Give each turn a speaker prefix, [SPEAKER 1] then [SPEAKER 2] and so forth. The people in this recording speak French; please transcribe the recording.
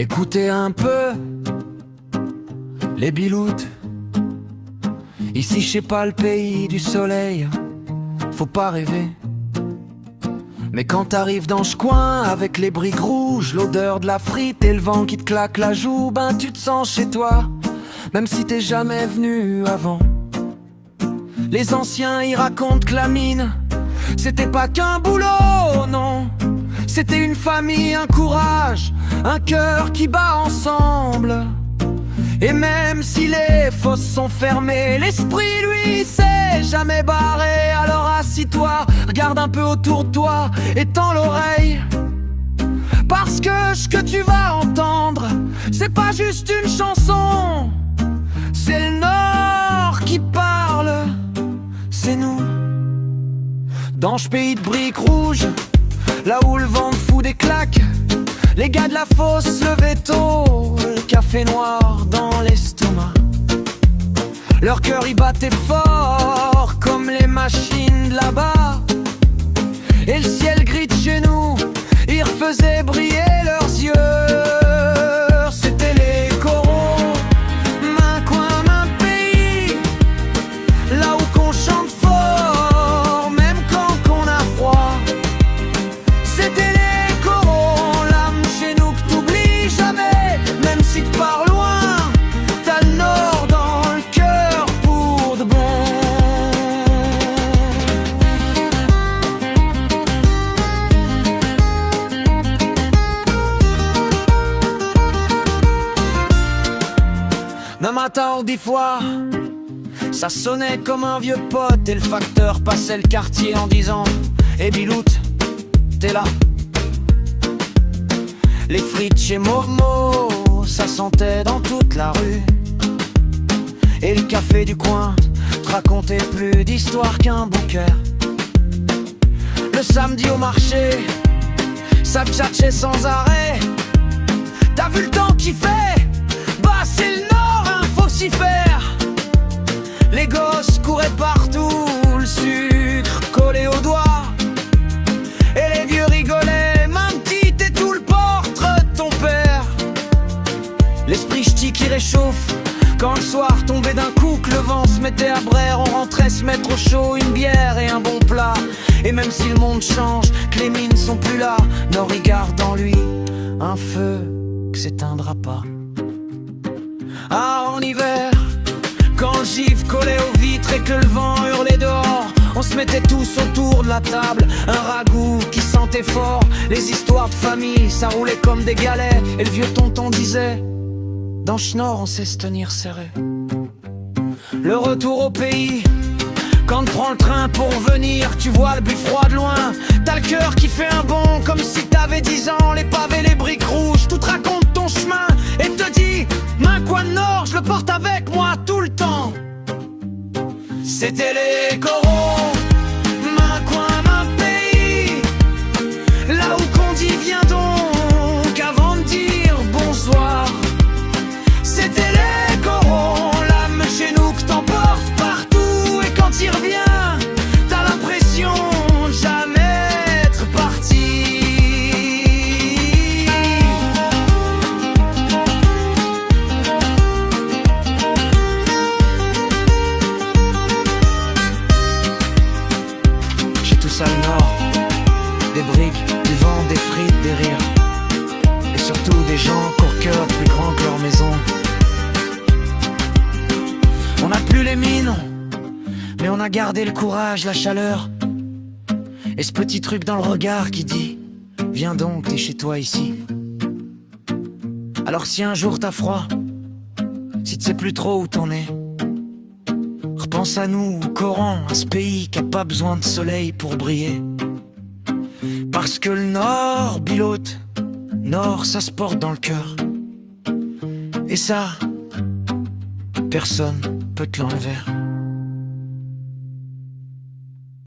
[SPEAKER 1] Écoutez un peu les biloutes. Ici je sais pas le pays du soleil, faut pas rêver. Mais quand t'arrives dans ce coin avec les briques rouges, l'odeur de la frite et le vent qui te claque la joue, ben tu te sens chez toi, même si t'es jamais venu avant. Les anciens y racontent que la mine, c'était pas qu'un boulot, non. C'était une famille, un courage, un cœur qui bat ensemble. Et même si les fosses sont fermées, l'esprit lui s'est jamais barré. Alors assis-toi, regarde un peu autour de toi et tends l'oreille, parce que ce que tu vas entendre, c'est pas juste une chanson, c'est le Nord qui parle, c'est nous. Dans ce pays de briques rouges, là où le vent fout des claques, les gars de la fosse se levaient tôt, le café noir dans l'estomac. Leur cœur y battait fort comme les machines de là-bas. Et le ciel gris de chez nous, il refaisait briller leurs yeux. C'était les corons, main coin, main pays, là où qu'on chante fort, même quand on a froid. C'était les corons, l'âme chez nous que t'oublies jamais, même si tu pars loin, t'as le Nord dans le cœur pour de bon. D'un matin hors 10 fois, ça sonnait comme un vieux pote, et le facteur passait le quartier en disant: Eh Biloute, t'es là. Les frites chez Momo, ça sentait dans toute la rue. Et le café du coin te racontait plus d'histoire qu'un bon cœur. Le samedi au marché, ça tchatchait sans arrêt. T'as vu le temps qu'il fait? Bah c'est le Nord, hein, faut s'y faire. Les gosses couraient partout, le sucre collé aux doigts. Et les vieux rigolaient, main petite et tout le portrait de ton père. L'esprit ch'ti qui réchauffe, quand le soir tombait d'un coup, que le vent se mettait à braire, on rentrait se mettre au chaud, une bière et un bon plat. Et même si le monde change, que les mines sont plus là, Nord y garde en lui un feu que s'éteindra pas. Ah, en hiver, quand le givre collait aux vitres et que le vent hurlait dehors, on se mettait tous autour de la table, un ragoût qui sentait fort. Les histoires de famille, ça roulait comme des galets. Et le vieux tonton disait: Dans Schnorr, on sait se tenir serré. Le retour au pays, quand tu prends le train pour venir, tu vois le but froid de loin. T'as le cœur qui fait un bond, comme si t'avais 10 ans. Les pavés, les briques rouges, tout te raconte ton chemin et te dit: Main coin de Nord, je le porte avec moi tout le temps. C'était les corons, main coin, main pays, là où qu'on dit viens donc avant de dire bonsoir. C'était les corons, l'âme chez nous que t'emportes partout. Et quand il revient, t'as l'impression de jamais être parti. J'ai tout ça le Nord, des briques, du vent, des frites, des rires, et surtout des gens qui ont le cœur plus grand que leur maison. On n'a plus les mines, mais on a gardé le courage, la chaleur, et ce petit truc dans le regard qui dit: Viens donc, t'es chez toi ici. Alors si un jour t'as froid, si tu sais plus trop où t'en es, repense à nous, au Coran, à ce pays qui a pas besoin de soleil pour briller. Parce que le Nord, Biloute, Nord, ça se porte dans le cœur. Et ça, personne peut te l'enlever.